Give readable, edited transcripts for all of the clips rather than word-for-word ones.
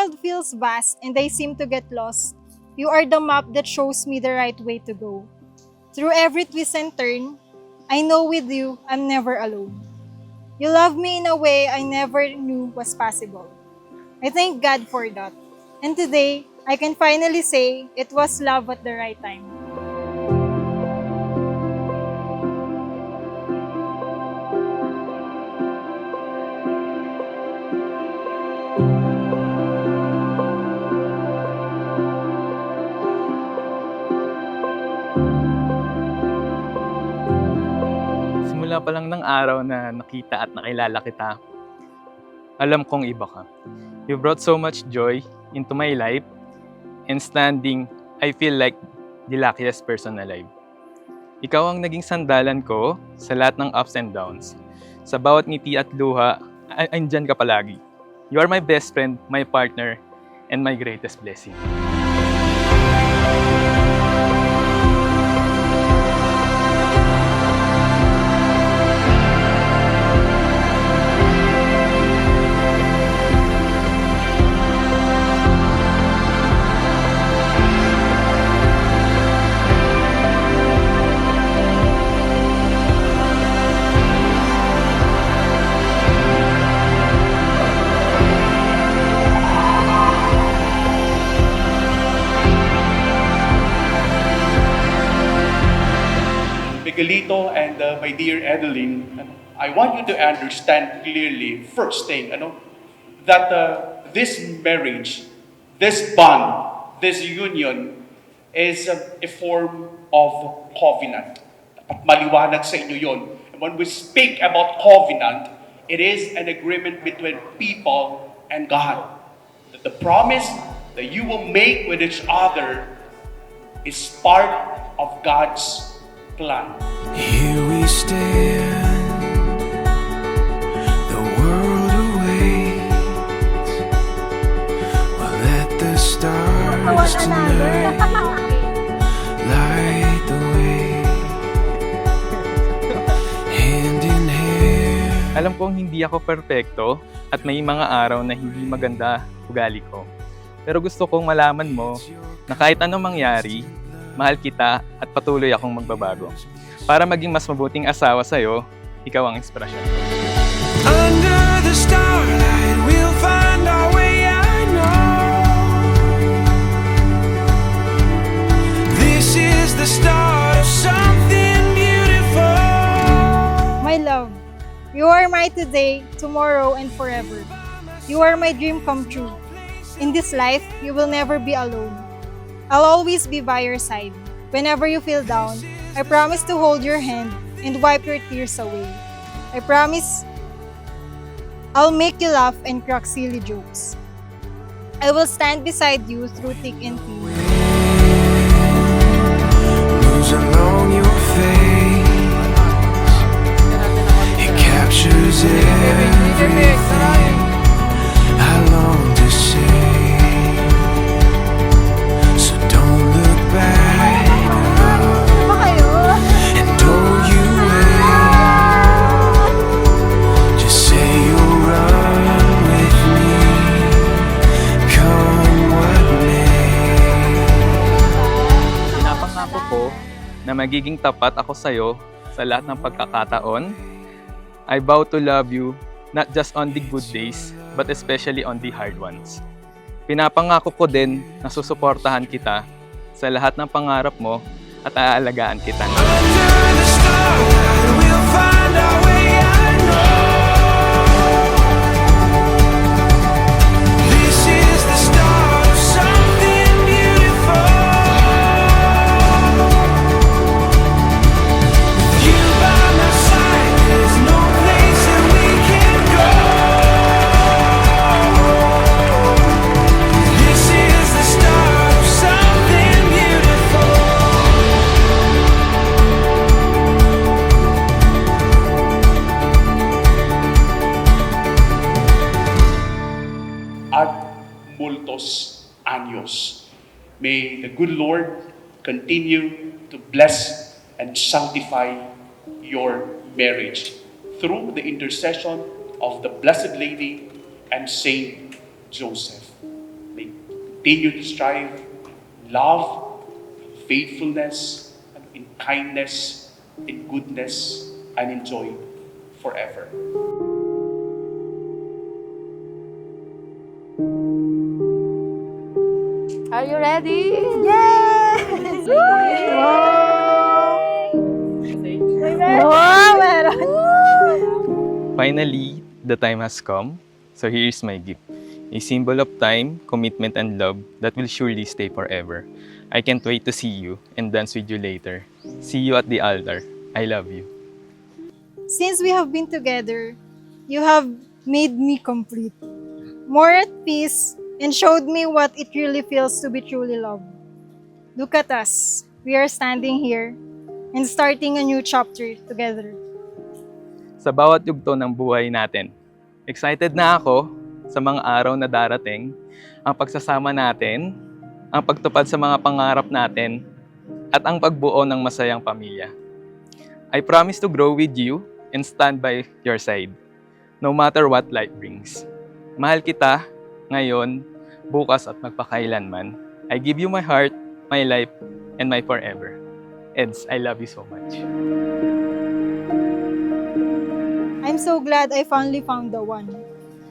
world feels vast and I seem to get lost, you are the map that shows me the right way to go. Through every twist and turn, I know with you, I'm never alone. You love me in a way I never knew was possible. I thank God for that. And today, I can finally say it was love at the right time. Simula pa lang ng araw na nakita at nakilala kita, alam kong iba ka. You brought so much joy into my life, and standing, I feel like the luckiest person alive. Ikaw ang naging sandalan ko sa lahat ng ups and downs. Sa bawat ngiti at luha, andyan ka palagi. You are my best friend, my partner, and my greatest blessing. Miguelito and my dear Adeline, I want you to understand clearly, first thing, that this marriage, this bond, this union is a form of covenant. Dapat maliwanag sa inyo yun. And when we speak about covenant, it is an agreement between people and God. That the promise that you will make with each other is part of God's plan. Here we stand, the world awaits. We'll let the stars tonight light the way. Hand in hand. Alam kong hindi ako perpekto at may mga araw na hindi maganda ugali ko. Pero gusto kong malaman mo na kahit anong mangyari, mahal kita at patuloy akong magbabago. Para maging mas mabuting asawa sa'yo, ikaw ang inspirasyon ko. Under the starlight, we'll find our way, I know. This is the start of something beautiful. My love, you are my today, tomorrow, and forever. You are my dream come true. In this life, you will never be alone. I'll always be by your side. Whenever you feel down, I promise to hold your hand and wipe your tears away. I promise I'll make you laugh and crack silly jokes. I will stand beside you through thick and thin. Moves along your face, it captures everything I long to say. So don't look back, and don't you wait. Just say you'll run with me, come what may. Pinapangako ko na magiging tapat ako sa'yo sa lahat ng pagkakataon. I vow to love you not just on the good days, but especially on the hard ones. Pinapangako ko din na susuportahan kita sa lahat ng pangarap mo at aalagaan kita. Under the starlight, we'll find our way, I know. This is the start of something beautiful. With you by my side, there's no place that we can go. This is the start of something beautiful. Ad multos años. May the good Lord continue to bless and sanctify your marriage through the intercession of the Blessed Lady and Saint Joseph. continue to strive in love, faithfulness, and in kindness, in goodness, and in joy forever. Are you ready? Yes! Meron! Finally, the time has come. So here is my gift. A symbol of time, commitment, and love that will surely stay forever. I can't wait to see you and dance with you later. See you at the altar. I love you. Since we have been together, you have made me complete, more at peace, and showed me what it really feels to be truly loved. Look at us. We are standing here and starting a new chapter together. Sa bawat yugto ng buhay natin, excited na ako sa mga araw na darating, ang pagsasama natin, ang pagtupad sa mga pangarap natin, at ang pagbuo ng masayang pamilya. I promise to grow with you and stand by your side, no matter what life brings. Mahal kita ngayon, bukas at magpakailanman. I give you my heart, my life, and my forever. Eds, I love you so much. I'm so glad I finally found the one.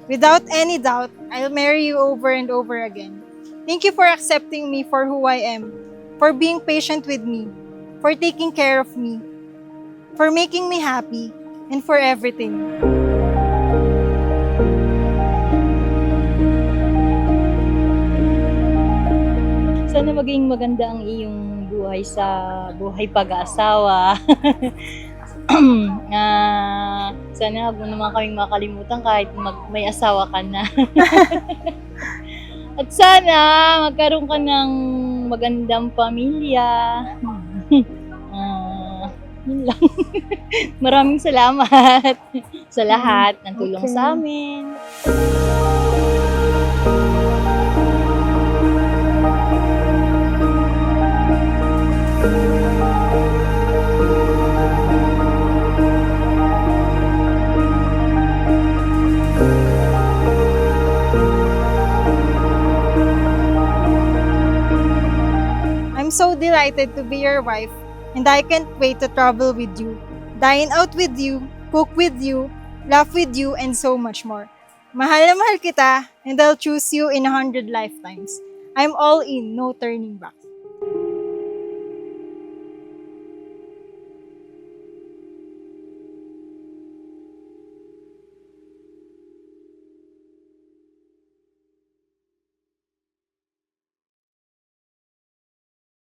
Without any doubt, I'll marry you over and over again. Thank you for accepting me for who I am, for being patient with me, for taking care of me, for making me happy, and for everything. Sana maging maganda ang iyong buhay sa buhay pag-aasawa. Sana huwag mo naman kaming makalimutan kahit may asawa ka na. At sana magkaroon ka ng magandang pamilya. Yun lang. Maraming salamat sa lahat ng tulong sa amin. I'm so delighted to be your wife, and I can't wait to travel with you, dine out with you, cook with you, laugh with you, and so much more. Mahal na mahal kita, and I'll choose you in 100 lifetimes. I'm all in, no turning back.